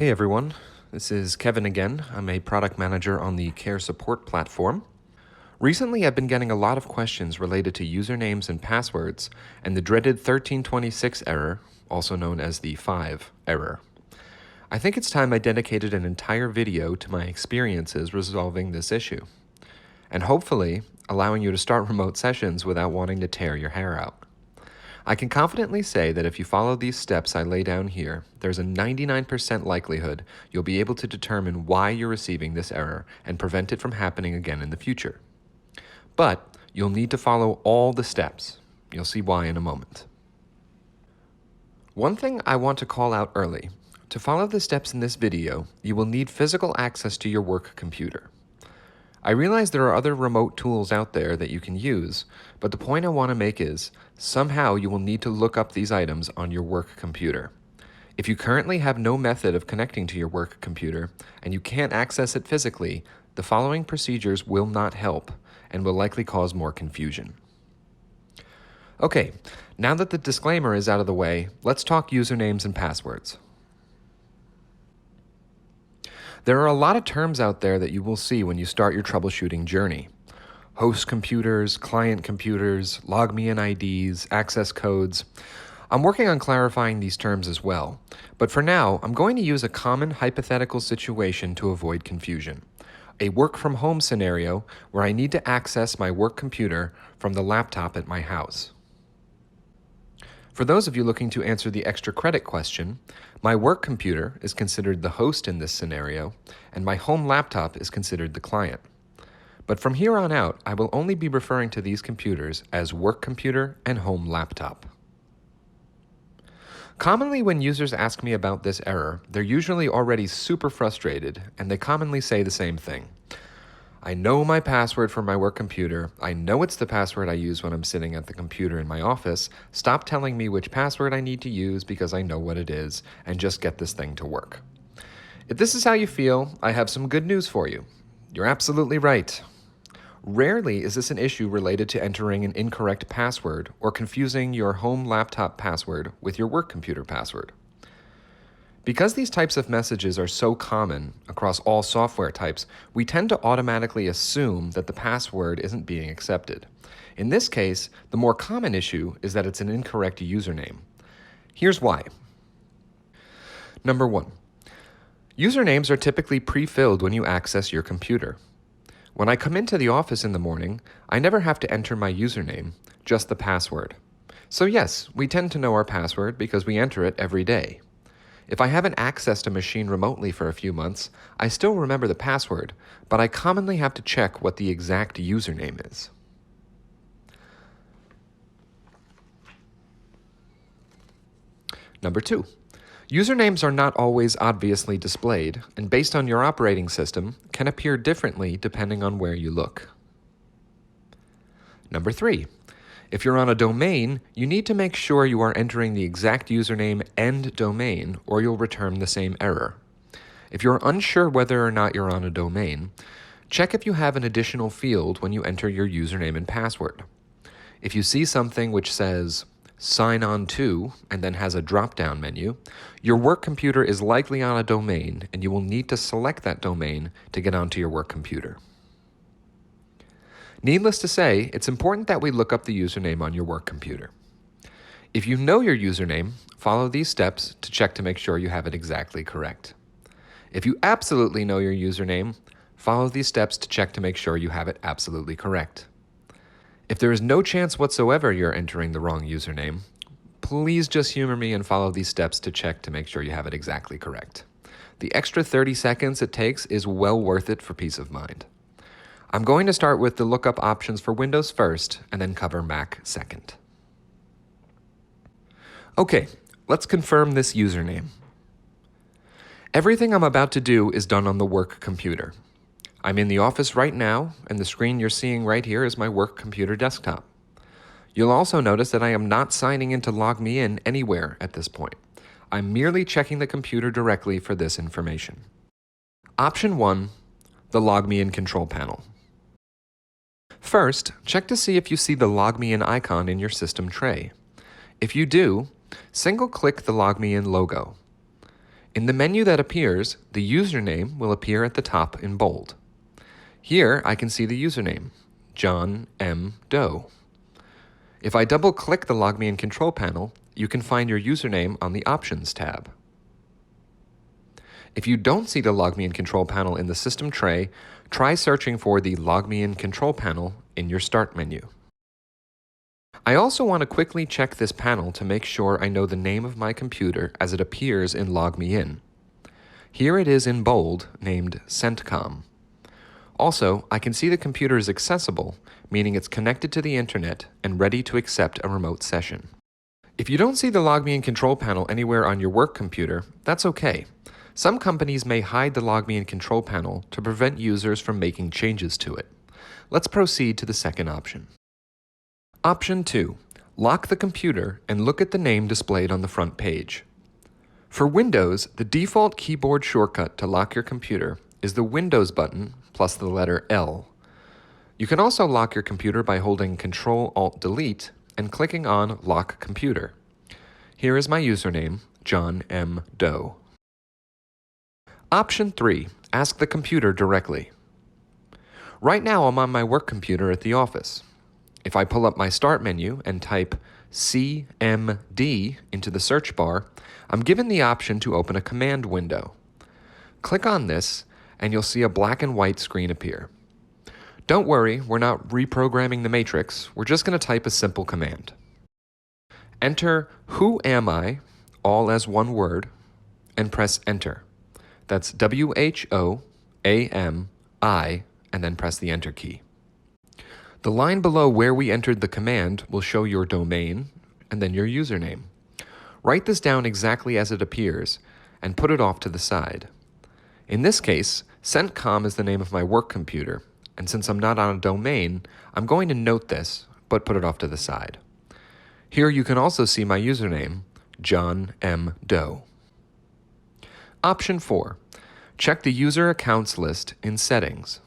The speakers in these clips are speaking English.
Hey everyone, this is Kevin again. I'm a product manager on the Care Support platform. Recently, I've been getting a lot of questions related to usernames and passwords and the dreaded 1326 error, also known as the 5 error. I think it's time I dedicated an entire video to my experiences resolving this issue, and hopefully allowing you to start remote sessions without wanting to tear your hair out. I can confidently say that if you follow these steps I lay down here, there's a 99% likelihood you'll be able to determine why you're receiving this error and prevent it from happening again in the future. But you'll need to follow all the steps. You'll see why in a moment. One thing I want to call out early. To follow the steps in this video, you will need physical access to your work computer. I realize there are other remote tools out there that you can use, but the point I want to make is, somehow you will need to look up these items on your work computer. If you currently have no method of connecting to your work computer, and you can't access it physically, the following procedures will not help, and will likely cause more confusion. Okay, now that the disclaimer is out of the way, let's talk usernames and passwords. There are a lot of terms out there that you will see when you start your troubleshooting journey. Host computers, client computers, LogMeIn IDs, access codes. I'm working on clarifying these terms as well, but for now, I'm going to use a common hypothetical situation to avoid confusion. A work-from-home scenario where I need to access my work computer from the laptop at my house. For those of you looking to answer the extra credit question, my work computer is considered the host in this scenario, and my home laptop is considered the client. But from here on out, I will only be referring to these computers as work computer and home laptop. Commonly when users ask me about this error, they're usually already super frustrated, and they commonly say the same thing. I know my password for my work computer. I know it's the password I use when I'm sitting at the computer in my office. Stop telling me which password I need to use because I know what it is, and just get this thing to work. If this is how you feel, I have some good news for you. You're absolutely right. Rarely is this an issue related to entering an incorrect password or confusing your home laptop password with your work computer password. Because these types of messages are so common across all software types, we tend to automatically assume that the password isn't being accepted. In this case, the more common issue is that it's an incorrect username. Here's why. Number 1. Usernames are typically pre-filled when you access your computer. When I come into the office in the morning, I never have to enter my username, just the password. So yes, we tend to know our password because we enter it every day. If I haven't accessed a machine remotely for a few months, I still remember the password, but I commonly have to check what the exact username is. Number 2. Usernames are not always obviously displayed, and based on your operating system, can appear differently depending on where you look. Number 3. If you're on a domain, you need to make sure you are entering the exact username and domain, or you'll return the same error. If you're unsure whether or not you're on a domain, check if you have an additional field when you enter your username and password. If you see something which says, sign on to, and then has a drop-down menu, your work computer is likely on a domain, and you will need to select that domain to get onto your work computer. Needless to say, it's important that we look up the username on your work computer. If you know your username, follow these steps to check to make sure you have it exactly correct. If you absolutely know your username, follow these steps to check to make sure you have it absolutely correct. If there is no chance whatsoever you're entering the wrong username, please just humor me and follow these steps to check to make sure you have it exactly correct. The extra 30 seconds it takes is well worth it for peace of mind. I'm going to start with the lookup options for Windows first, and then cover Mac second. Okay, let's confirm this username. Everything I'm about to do is done on the work computer. I'm in the office right now, and the screen you're seeing right here is my work computer desktop. You'll also notice that I am not signing into LogMeIn anywhere at this point. I'm merely checking the computer directly for this information. Option 1, the LogMeIn control panel. First, check to see if you see the LogMeIn icon in your system tray. If you do, single-click the LogMeIn logo. In the menu that appears, the username will appear at the top in bold. Here I can see the username, John M. Doe. If I double-click the LogMeIn control panel, you can find your username on the Options tab. If you don't see the LogMeIn control panel in the system tray, try searching for the LogMeIn control panel in your Start menu. I also want to quickly check this panel to make sure I know the name of my computer as it appears in LogMeIn. Here it is in bold, named CENTCOM. Also, I can see the computer is accessible, meaning it's connected to the internet and ready to accept a remote session. If you don't see the LogMeIn control panel anywhere on your work computer, that's okay. Some companies may hide the LogMeIn control panel to prevent users from making changes to it. Let's proceed to the second option. Option 2. Lock the computer and look at the name displayed on the front page. For Windows, the default keyboard shortcut to lock your computer is the Windows button plus the letter L. You can also lock your computer by holding Ctrl-Alt-Delete and clicking on Lock Computer. Here is my username, John M. Doe. Option 3. Ask the computer directly. Right now I'm on my work computer at the office. If I pull up my Start menu and type CMD into the search bar, I'm given the option to open a command window. Click on this and you'll see a black and white screen appear. Don't worry, we're not reprogramming the matrix, we're just going to type a simple command. Enter "Who am I?" all as one word and press Enter. That's WHOAMI and then press the Enter key. The line below where we entered the command will show your domain and then your username. Write this down exactly as it appears and put it off to the side. In this case, CENTCOM is the name of my work computer, and since I'm not on a domain, I'm going to note this, but put it off to the side. Here you can also see my username, John M. Doe. Option 4. Check the user accounts list in Settings.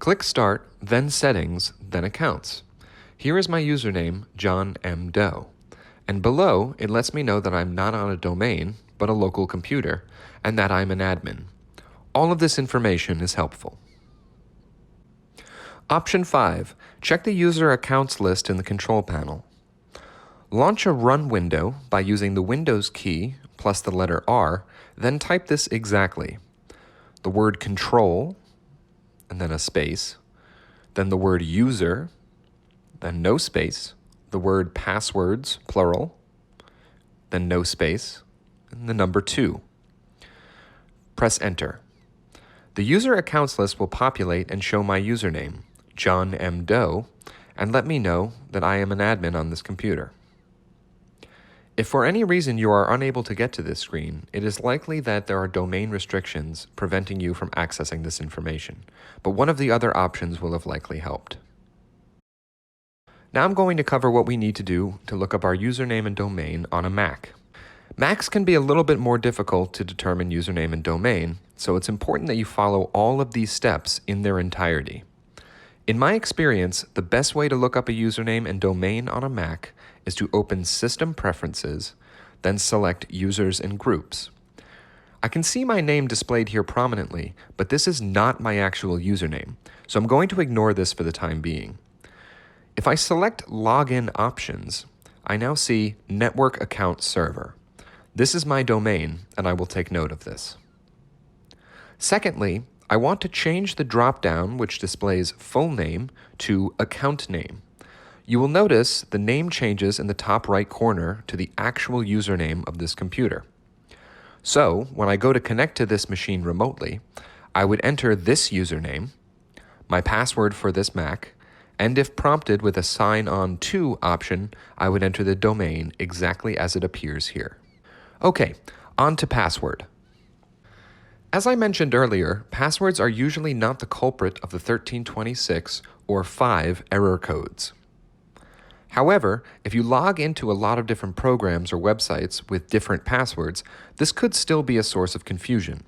Click Start, then Settings, then Accounts. Here is my username, John M. Doe. And below, it lets me know that I'm not on a domain, but a local computer, and that I'm an admin. All of this information is helpful. Option 5. Check the user accounts list in the control panel. Launch a Run window by using the Windows key plus the letter R, then type this exactly. The word Control, and then a space, then the word User, then no space, the word Passwords, plural, then no space, and the number 2. Press Enter. The user accounts list will populate and show my username, John M. Doe, and let me know that I am an admin on this computer. If for any reason you are unable to get to this screen, it is likely that there are domain restrictions preventing you from accessing this information, but one of the other options will have likely helped. Now I'm going to cover what we need to do to look up our username and domain on a Mac. Macs can be a little bit more difficult to determine username and domain, so it's important that you follow all of these steps in their entirety. In my experience, the best way to look up a username and domain on a Mac is to open System Preferences, then select Users and Groups. I can see my name displayed here prominently, but this is not my actual username, so I'm going to ignore this for the time being. If I select Login Options, I now see Network Account Server. This is my domain, and I will take note of this. Secondly, I want to change the drop-down which displays full name to account name. You will notice the name changes in the top right corner to the actual username of this computer. So, when I go to connect to this machine remotely, I would enter this username, my password for this Mac, and if prompted with a Sign On To option, I would enter the domain exactly as it appears here. Okay, on to password. As I mentioned earlier, passwords are usually not the culprit of the 1326 or 5 error codes. However, if you log into a lot of different programs or websites with different passwords, this could still be a source of confusion.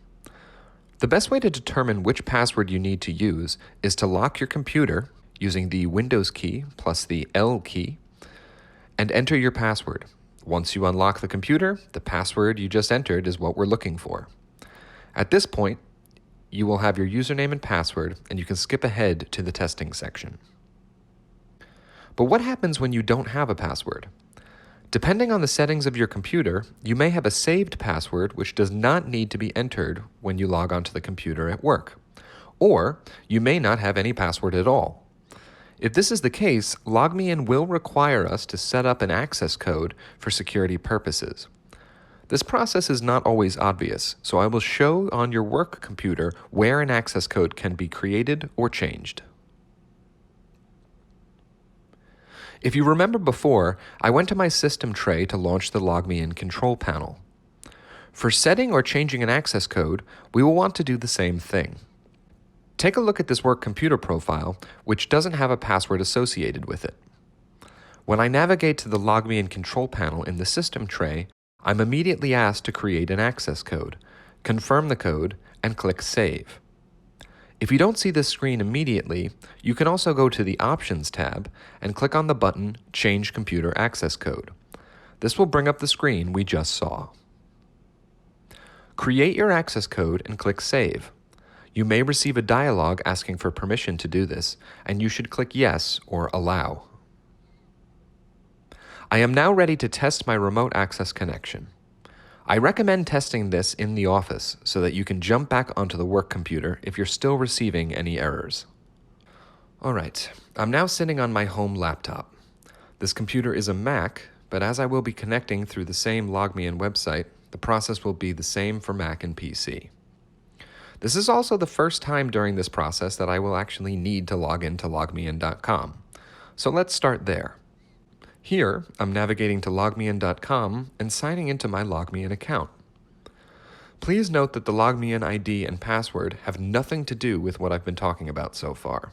The best way to determine which password you need to use is to lock your computer using the Windows key plus the L key and enter your password. Once you unlock the computer, the password you just entered is what we're looking for. At this point, you will have your username and password, and you can skip ahead to the testing section. But what happens when you don't have a password? Depending on the settings of your computer, you may have a saved password which does not need to be entered when you log onto the computer at work. Or you may not have any password at all. If this is the case, LogMeIn will require us to set up an access code for security purposes. This process is not always obvious, so I will show on your work computer where an access code can be created or changed. If you remember before, I went to my system tray to launch the LogMeIn control panel. For setting or changing an access code, we will want to do the same thing. Take a look at this work computer profile, which doesn't have a password associated with it. When I navigate to the LogMeIn control panel in the system tray, I'm immediately asked to create an access code, confirm the code, and click Save. If you don't see this screen immediately, you can also go to the Options tab and click on the button Change Computer Access Code. This will bring up the screen we just saw. Create your access code and click Save. You may receive a dialog asking for permission to do this, and you should click Yes or Allow. I am now ready to test my remote access connection. I recommend testing this in the office so that you can jump back onto the work computer if you're still receiving any errors. Alright, I'm now sitting on my home laptop. This computer is a Mac, but as I will be connecting through the same LogMeIn website, the process will be the same for Mac and PC. This is also the first time during this process that I will actually need to log into logmein.com. So let's start there. Here, I'm navigating to logmein.com and signing into my LogMeIn account. Please note that the LogMeIn ID and password have nothing to do with what I've been talking about so far.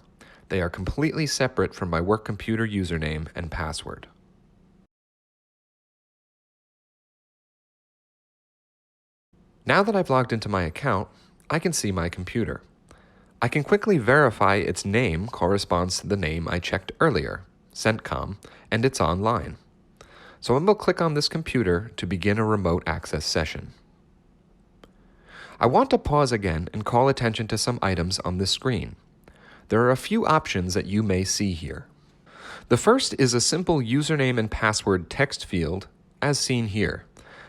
They are completely separate from my work computer username and password. Now that I've logged into my account, I can see my computer. I can quickly verify its name corresponds to the name I checked earlier, CENTCOM, and it's online. So I'm going to click on this computer to begin a remote access session. I want to pause again and call attention to some items on this screen. There are a few options that you may see here. The first is a simple username and password text field, as seen here.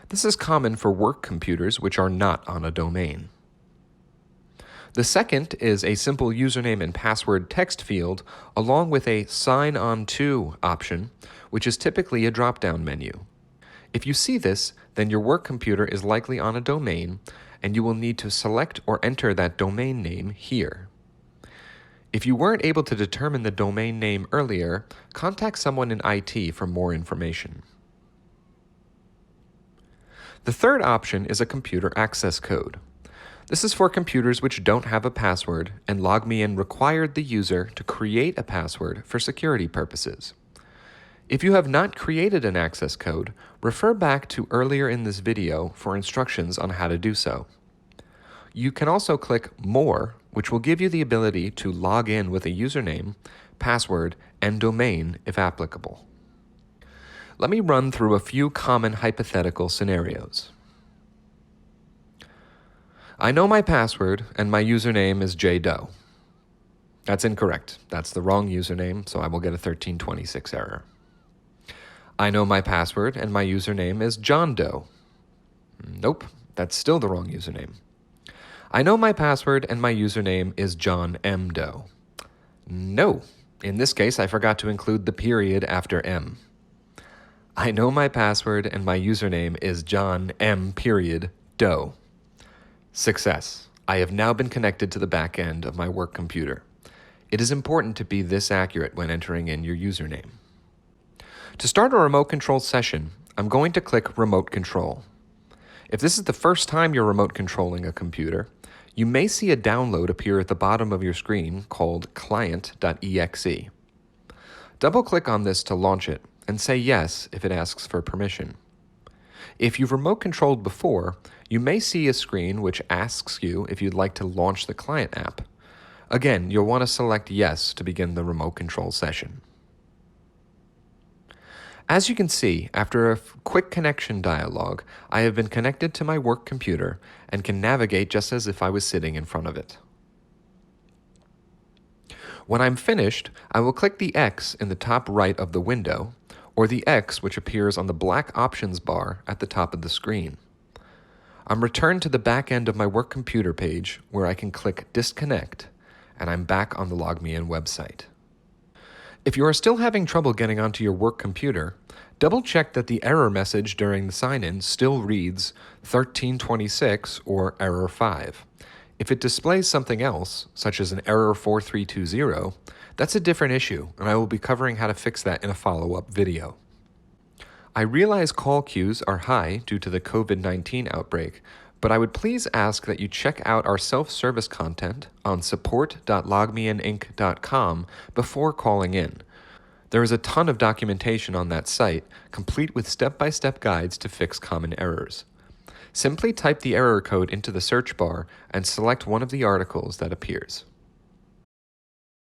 This is common for work computers which are not on a domain. The second is a simple username and password text field along with a Sign On To option, which is typically a drop-down menu. If you see this, then your work computer is likely on a domain, and you will need to select or enter that domain name here. If you weren't able to determine the domain name earlier, contact someone in IT for more information. The third option is a computer access code. This is for computers which don't have a password, and LogMeIn required the user to create a password for security purposes. If you have not created an access code, refer back to earlier in this video for instructions on how to do so. You can also click More, which will give you the ability to log in with a username, password, and domain if applicable. Let me run through a few common hypothetical scenarios. I know my password and my username is jdoe. That's incorrect. That's the wrong username, so I will get a 1326 error. I know my password and my username is johndoe. Nope, that's still the wrong username. I know my password and my username is johnmdoe. No, in this case I forgot to include the period after M. I know my password and my username is johnm.doe. Success. I have now been connected to the back end of my work computer. It is important to be this accurate when entering in your username. To start a remote control session, I'm going to click Remote Control. If this is the first time you're remote controlling a computer, you may see a download appear at the bottom of your screen called client.exe. Double-click on this to launch it and say yes if it asks for permission. If you've remote controlled before, you may see a screen which asks you if you'd like to launch the client app. Again, you'll want to select yes to begin the remote control session. As you can see, after a quick connection dialog, I have been connected to my work computer and can navigate just as if I was sitting in front of it. When I'm finished, I will click the X in the top right of the window, or the X which appears on the black options bar at the top of the screen. I'm returned to the back end of my work computer page where I can click Disconnect, and I'm back on the LogMeIn website. If you are still having trouble getting onto your work computer, double check that the error message during the sign-in still reads 1326 or error 5. If it displays something else, such as an error 4320, that's a different issue, and I will be covering how to fix that in a follow-up video. I realize call queues are high due to the COVID-19 outbreak, but I would please ask that you check out our self-service content on support.logmeininc.com before calling in. There is a ton of documentation on that site, complete with step-by-step guides to fix common errors. Simply type the error code into the search bar and select one of the articles that appears.